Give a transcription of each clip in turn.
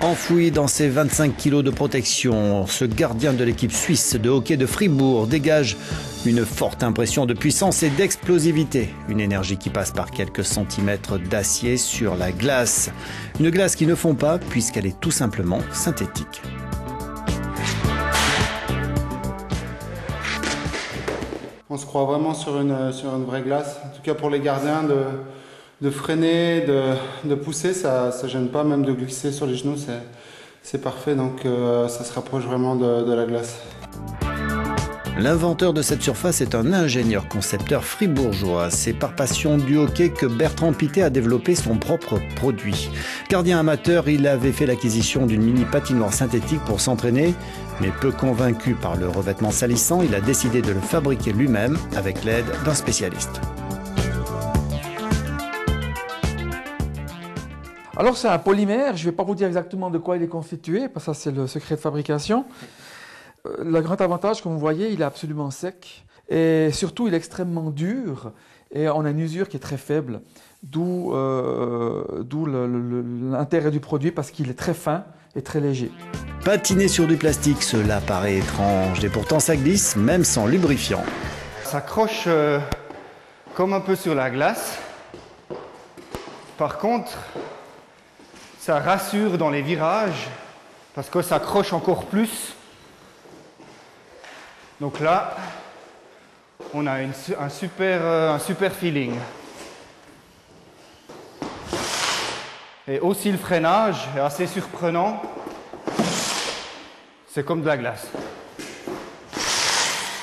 Enfoui dans ses 25 kilos de protection, ce gardien de l'équipe suisse de hockey de Fribourg dégage une forte impression de puissance et d'explosivité. Une énergie qui passe par quelques centimètres d'acier sur la glace. Une glace qui ne fond pas puisqu'elle est tout simplement synthétique. On se croit vraiment sur une vraie glace. En tout cas pour les gardiens, de freiner, de pousser, ça ne gêne pas, même de glisser sur les genoux, c'est parfait. Donc ça se rapproche vraiment de la glace. L'inventeur de cette surface est un ingénieur concepteur fribourgeois. C'est par passion du hockey que Bertrand Pittet a développé son propre produit. Gardien amateur, il avait fait l'acquisition d'une mini patinoire synthétique pour s'entraîner, mais peu convaincu par le revêtement salissant, il a décidé de le fabriquer lui-même avec l'aide d'un spécialiste. Alors c'est un polymère, je ne vais pas vous dire exactement de quoi il est constitué, parce que ça c'est le secret de fabrication. Le grand avantage, comme vous voyez, il est absolument sec et surtout il est extrêmement dur et on a une usure qui est très faible, d'où l'intérêt du produit parce qu'il est très fin et très léger. Patiner sur du plastique, cela paraît étrange et pourtant ça glisse même sans lubrifiant. Ça croche comme un peu sur la glace. Par contre, ça rassure dans les virages parce que ça croche encore plus. Donc là, on a un super feeling. Et aussi le freinage est assez surprenant. C'est comme de la glace.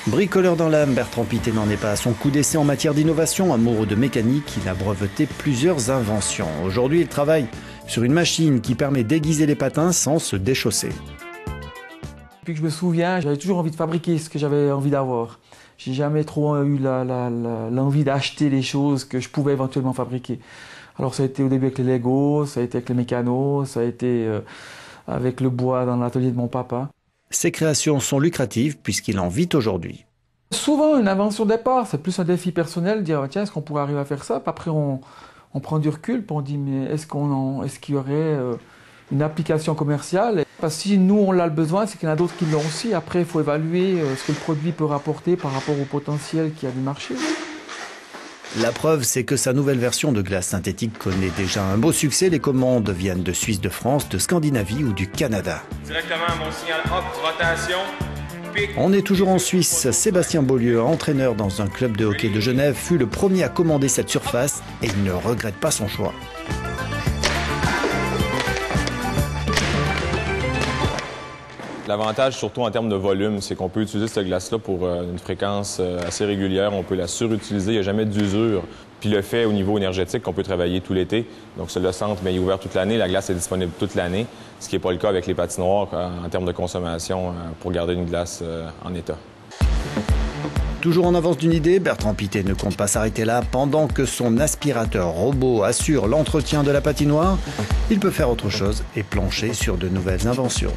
Bricoleur dans l'âme, Bertrand Pittet n'en est pas à son coup d'essai en matière d'innovation. Amoureux de mécanique, il a breveté plusieurs inventions. Aujourd'hui, il travaille sur une machine qui permet d'aiguiser les patins sans se déchausser. Depuis que je me souviens, j'avais toujours envie de fabriquer ce que j'avais envie d'avoir. J'ai jamais trop eu l'envie d'acheter les choses que je pouvais éventuellement fabriquer. Alors ça a été au début avec les Lego, ça a été avec les mécanos, ça a été avec le bois dans l'atelier de mon papa. Ses créations sont lucratives puisqu'il en vit aujourd'hui. Souvent une invention de départ, c'est plus un défi personnel, dire tiens est-ce qu'on pourrait arriver à faire ça? Puis après on prend du recul, puis on dit mais est-ce qu'il y aurait une application commerciale? Parce que si nous on a le besoin, c'est qu'il y en a d'autres qui l'ont aussi. Après il faut évaluer ce que le produit peut rapporter par rapport au potentiel qu'il y a du marché. La preuve, c'est que sa nouvelle version de glace synthétique connaît déjà un beau succès. Les commandes viennent de Suisse, de France, de Scandinavie ou du Canada. Directement à mon signal hop, rotation, pic. On est toujours en Suisse. Sébastien Beaulieu, entraîneur dans un club de hockey de Genève, fut le premier à commander cette surface et il ne regrette pas son choix. L'avantage, surtout en termes de volume, c'est qu'on peut utiliser cette glace-là pour une fréquence assez régulière. On peut la surutiliser, il n'y a jamais d'usure. Puis le fait au niveau énergétique qu'on peut travailler tout l'été. Donc le centre est ouvert toute l'année, la glace est disponible toute l'année, ce qui n'est pas le cas avec les patinoires en termes de consommation pour garder une glace en état. Toujours en avance d'une idée, Bertrand Pittet ne compte pas s'arrêter là. Pendant que son aspirateur robot assure l'entretien de la patinoire, il peut faire autre chose et plancher sur de nouvelles inventions.